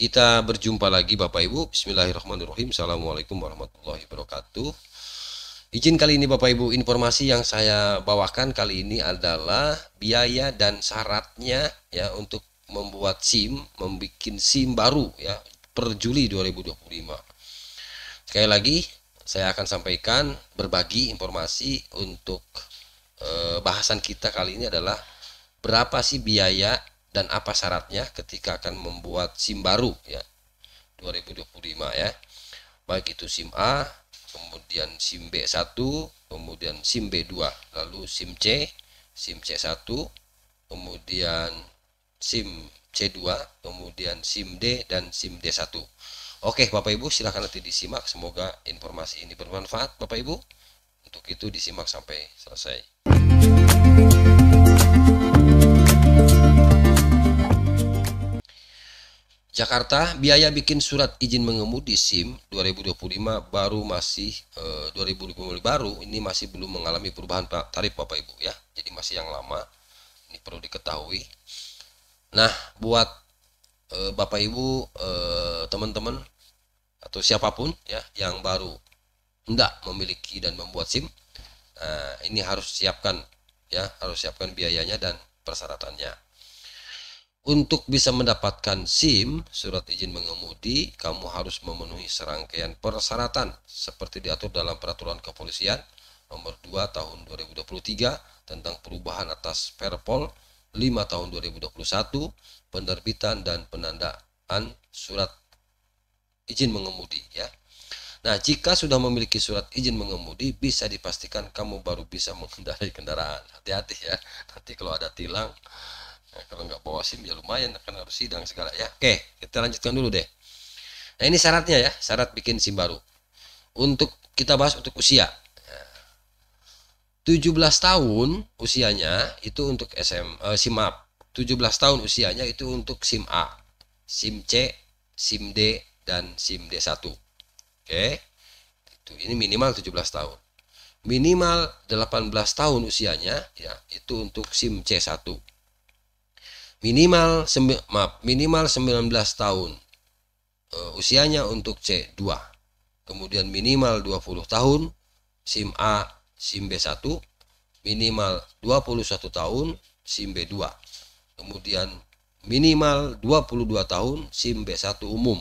Kita berjumpa lagi Bapak Ibu. Bismillahirrahmanirrahim. Assalamualaikum warahmatullahi wabarakatuh. Izin kali ini Bapak Ibu, informasi yang saya bawakan kali ini adalah biaya dan syaratnya ya untuk membuat SIM, membuat SIM baru ya per Juli 2025. Sekali lagi saya akan sampaikan berbagi informasi untuk bahasan kita kali ini adalah berapa sih biaya dan apa syaratnya ketika akan membuat SIM baru ya 2025 ya. Baik itu SIM A, kemudian SIM B1, kemudian SIM B2, lalu SIM C, SIM C1, kemudian SIM C2, kemudian SIM D dan SIM D1. Oke Bapak Ibu, silahkan nanti disimak, semoga informasi ini bermanfaat Bapak Ibu. Untuk itu disimak sampai selesai. Jakarta, biaya bikin surat izin mengemudi SIM 2025 baru masih 2025 baru ini masih belum mengalami perubahan tarif Bapak Ibu ya. Jadi masih yang lama. Ini perlu diketahui. Nah, buat Bapak Ibu, teman-teman atau siapapun ya yang baru hendak memiliki dan membuat SIM, ini harus siapkan ya, harus siapkan biayanya dan persyaratannya. Untuk bisa mendapatkan SIM, surat izin mengemudi, kamu harus memenuhi serangkaian persyaratan seperti diatur dalam Peraturan Kepolisian Nomor 2 Tahun 2023 tentang perubahan atas Perpol 5 Tahun 2021, penerbitan dan penandaan surat izin mengemudi ya. Nah, jika sudah memiliki surat izin mengemudi, bisa dipastikan kamu baru bisa mengendarai kendaraan. Hati-hati ya, nanti kalau ada tilang, kalau nggak bawa SIM ya lumayan, akan harus sidang segala ya. Oke, kita lanjutkan dulu deh. Nah, ini syaratnya ya, syarat bikin SIM baru. Untuk kita bahas untuk usia. 17 tahun usianya itu untuk SIM A. 17 tahun usianya itu untuk SIM A, SIM C, SIM D, dan SIM D1. Oke. Ini minimal 17 tahun. Minimal 18 tahun usianya ya, itu untuk SIM C1. Minimal 19 tahun usianya untuk C2. Kemudian minimal 20 tahun SIM A, SIM B1, minimal 21 tahun SIM B2. Kemudian minimal 22 tahun SIM B1 umum.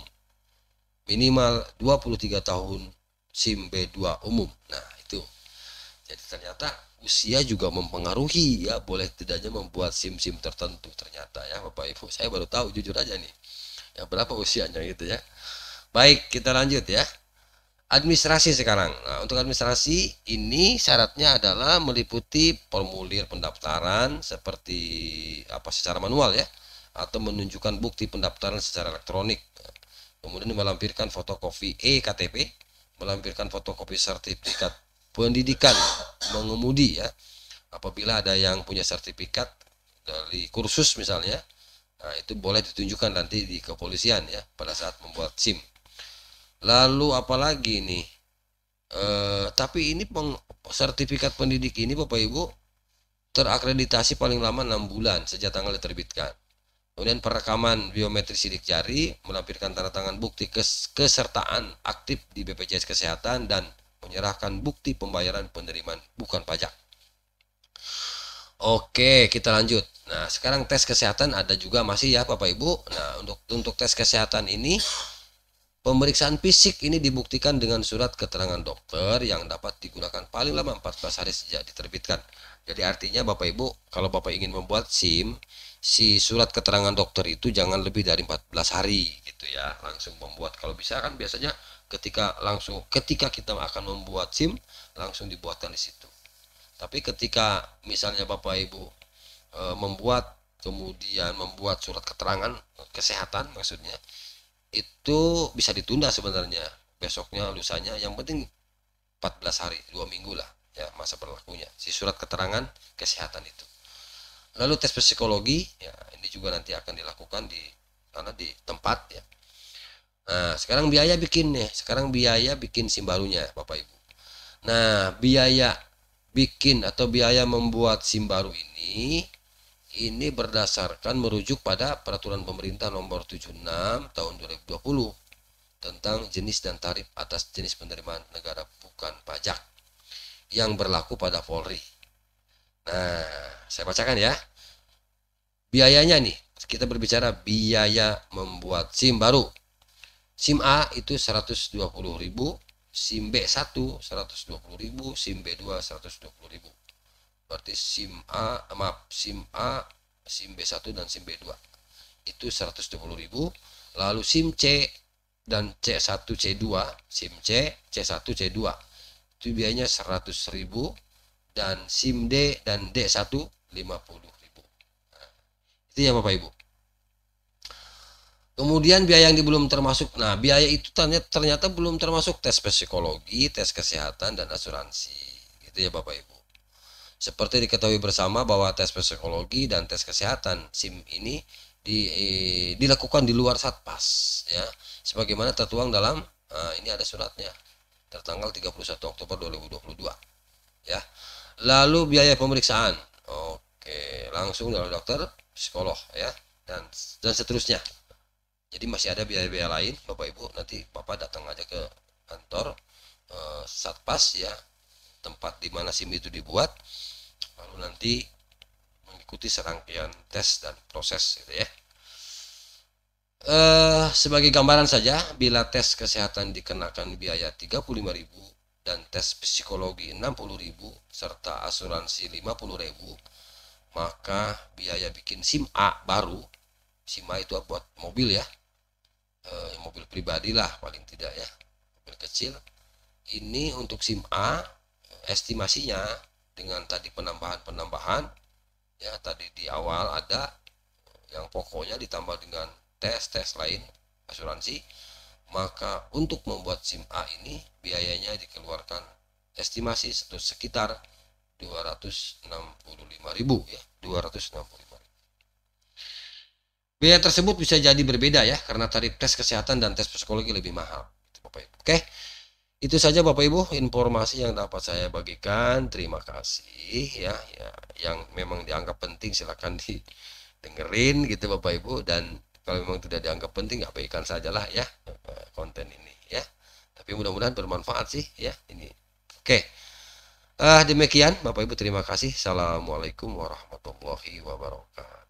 Minimal 23 tahun SIM B2 umum. Nah, itu. Jadi ternyata usia juga mempengaruhi ya, boleh tidaknya membuat SIM-SIM tertentu ternyata ya Bapak Ibu. Saya baru tahu jujur aja nih. Ya berapa usianya gitu ya. Baik, kita lanjut ya. Administrasi sekarang. Nah, untuk administrasi ini syaratnya adalah meliputi formulir pendaftaran seperti secara manual ya, atau menunjukkan bukti pendaftaran secara elektronik. Kemudian melampirkan fotokopi eKTP, melampirkan fotokopi sertifikat pendidikan mengemudi ya. Apabila ada yang punya sertifikat dari kursus misalnya, nah itu boleh ditunjukkan nanti di kepolisian ya pada saat membuat SIM. Lalu apalagi nih? Tapi ini sertifikat pendidik ini Bapak Ibu terakreditasi paling lama 6 bulan sejak tanggal diterbitkan. Kemudian perekaman biometri sidik jari, melampirkan tanda tangan bukti kesertaan aktif di BPJS Kesehatan, dan menyerahkan bukti pembayaran penerimaan bukan pajak. Oke, kita lanjut. Nah, sekarang tes kesehatan ada juga masih ya Bapak Ibu. Nah, untuk tes kesehatan ini, pemeriksaan fisik ini dibuktikan dengan surat keterangan dokter yang dapat digunakan paling lama 14 hari sejak diterbitkan. Jadi artinya Bapak Ibu, kalau Bapak ingin membuat SIM, si surat keterangan dokter itu jangan lebih dari 14 hari gitu ya, langsung membuat. Kalau bisa kan biasanya ketika kita akan membuat SIM langsung dibuatkan di situ. Tapi ketika misalnya Bapak Ibu membuat kemudian membuat surat keterangan kesehatan maksudnya, itu bisa ditunda sebenarnya, besoknya lusanya, yang penting 14 hari, 2 minggu lah ya masa berlakunya si surat keterangan kesehatan itu. Lalu tes psikologi ya, ini juga nanti akan dilakukan di tempat ya. Nah, sekarang biaya bikin SIM barunya Bapak Ibu. Nah, biaya bikin atau biaya membuat SIM baru ini ini berdasarkan merujuk pada peraturan pemerintah nomor 76 tahun 2020 tentang jenis dan tarif atas jenis penerimaan negara bukan pajak yang berlaku pada Polri. Nah, saya bacakan ya. Biayanya nih, kita berbicara biaya membuat SIM baru. SIM A itu 120.000, SIM B1 120.000, SIM B2 120.000. Berarti SIM A, SIM A, SIM B1 dan SIM B2 itu 120.000. Lalu SIM C dan C1 C2, SIM C, C1 C2 itu biayanya 100.000, dan SIM D dan D1 50.000. Nah, itu ya Bapak Ibu. Kemudian biaya yang belum termasuk, nah biaya itu ternyata belum termasuk tes psikologi, tes kesehatan, dan asuransi, gitu ya Bapak Ibu. Seperti diketahui bersama bahwa tes psikologi dan tes kesehatan SIM ini dilakukan di luar Satpas, ya, sebagaimana tertuang dalam ini ada suratnya tertanggal 31 Oktober 2022, ya. Lalu biaya pemeriksaan, oke, langsung dari dokter, psikolog, ya, dan seterusnya. Jadi masih ada biaya-biaya lain Bapak Ibu, nanti Bapak datang aja ke kantor Satpas, ya, tempat di mana SIM itu dibuat, lalu nanti mengikuti serangkaian tes dan proses, gitu ya. Sebagai gambaran saja, bila tes kesehatan dikenakan biaya 35.000 dan tes psikologi 60.000 serta asuransi 50.000, maka biaya bikin SIM A baru, SIM A itu buat mobil ya, mobil pribadi lah paling tidak ya, mobil kecil. Ini untuk SIM A estimasinya dengan tadi penambahan ya, tadi di awal ada yang pokoknya ditambah dengan tes lain asuransi, maka untuk membuat SIM A ini biayanya dikeluarkan estimasi sekitar 265.000 ya, 265.000. Biaya tersebut bisa jadi berbeda ya, karena tarif tes kesehatan dan tes psikologi lebih mahal, Bapak Ibu. Oke, itu saja Bapak Ibu informasi yang dapat saya bagikan. Terima kasih ya, yang memang dianggap penting silakan didengerin gitu Bapak Ibu, dan kalau memang tidak dianggap penting abaikan sajalah ya konten ini ya. Tapi mudah-mudahan bermanfaat sih ya ini. Oke, demikian Bapak Ibu, terima kasih. Assalamualaikum warahmatullahi wabarakatuh.